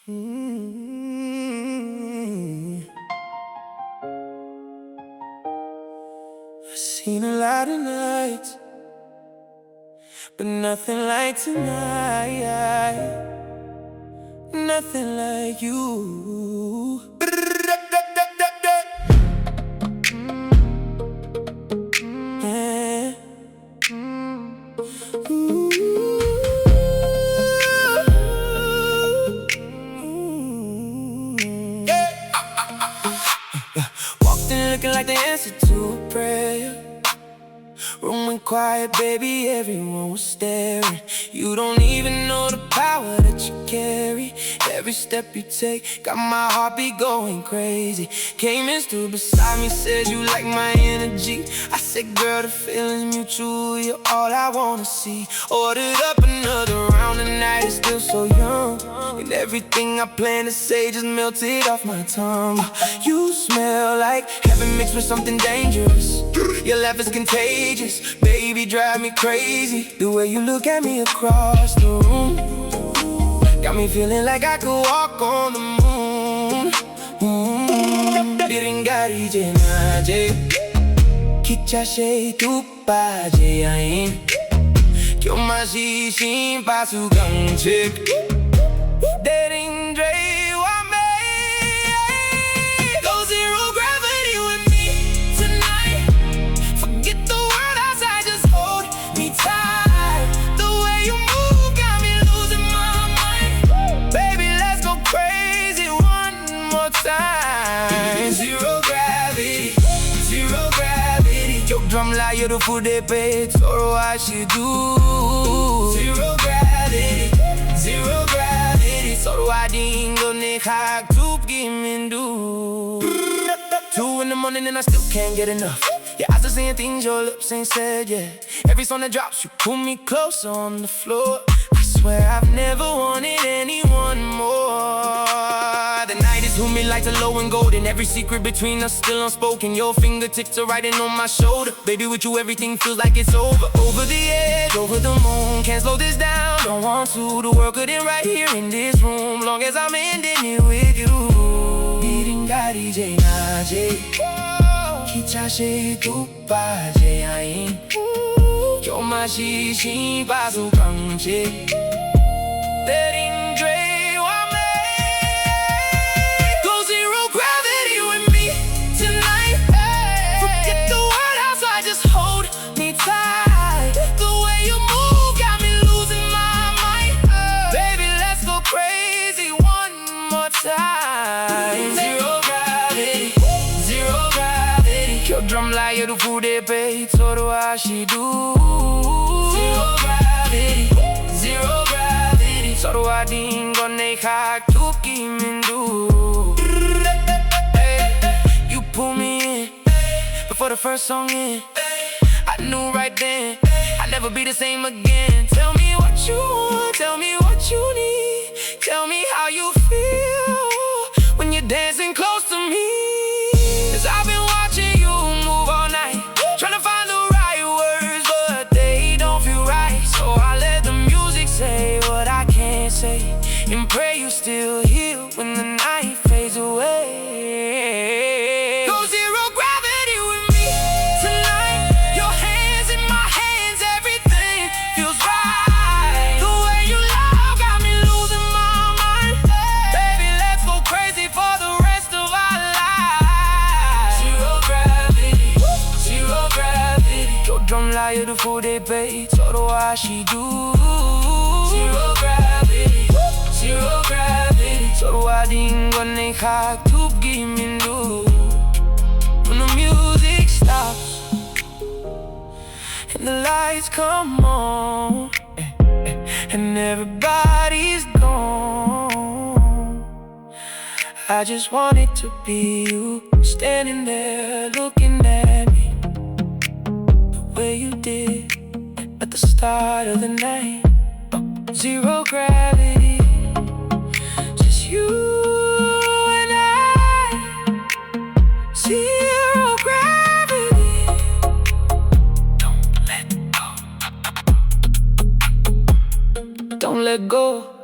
I've seen a lot of nights, but nothing like tonight. Nothing like you. Yeah. Walked in looking like the answer to a prayer. Room went quiet, baby, everyone was staring. You don't even know the power that you carry. Every step you take got my heartbeat going crazy. Came and stood beside me, said you like my energy. I said, girl, the feeling's mutual, you're all I wanna see. Ordered up another round, the night is still so young, and everything I planned to say just melted off my tongue. You smell like heaven mixed with something dangerous. Your laugh is contagious, baby, drive me crazy. The way you look at me across the room got me feeling like I could walk on the moon. Garee naje, kicha shei tu paje ain. Kyo mashi shin pasu gangche. Dating Dre wa me. Go zero gravity with me tonight. Forget the world outside, just hold me tight. The way you move got me losing my mind. Baby, let's go crazy one more time. Zero gravity, zero gravity. Your drum like you're the Phur-dey page, so I should do. Zero gravity, zero gravity. So I didn't go hak to give me do. 2 in the morning and I still can't get enough. Your eyes are saying things your lips ain't said yet. Every song that drops, you pull me closer on the floor. I swear I've never wanted anyone more. The night is humid like the low and golden. Every secret between us still unspoken. Your fingertips are riding on my shoulder. Baby, with you everything feels like it's over. Over the edge, over the moon. Can't slow this down, don't want to. The world could end right here in this room, long as I'm ending it with you. Garee naje, kicha shei tu paje ain. Kyo mashi shin pasu gangche. Dating Dre wa me. Go zero gravity with me tonight. Forget the world outside, just hold me tight. The way you move got me losing my mind. Baby, let's go crazy one more time. Zero gravity, zero gravity. Your drum like you're the Phur-dey page, so do I she do. Zero gravity, zero gravity. So do I ding go hak to give me do. You pull me in before the first song in. I knew right then I'd never be the same again. Tell me what you want, tell me what you need. Tell me how you feel when you're dancing close to me. 'Cause I've been watching you move all night, trying to find the right words, but they don't feel right. So I let the music say what I can't say, and pray you still here when the night fades away. Go zero gravity with me tonight. Your hands in my hands, everything feels right. The way you love got me losing my mind. Baby, let's go crazy for the rest of our lives. Zero gravity, zero gravity. Your drum like you're the Phur-dey page, so do I she do. Zero gravity, zero gravity. So do I ding go hak to give me do. When the music stops and the lights come on, and everybody's gone, I just want it to be you, standing there looking at me the way you did at the start of the night. Zero gravity, just you and I. Zero gravity. Don't let go. Don't let go.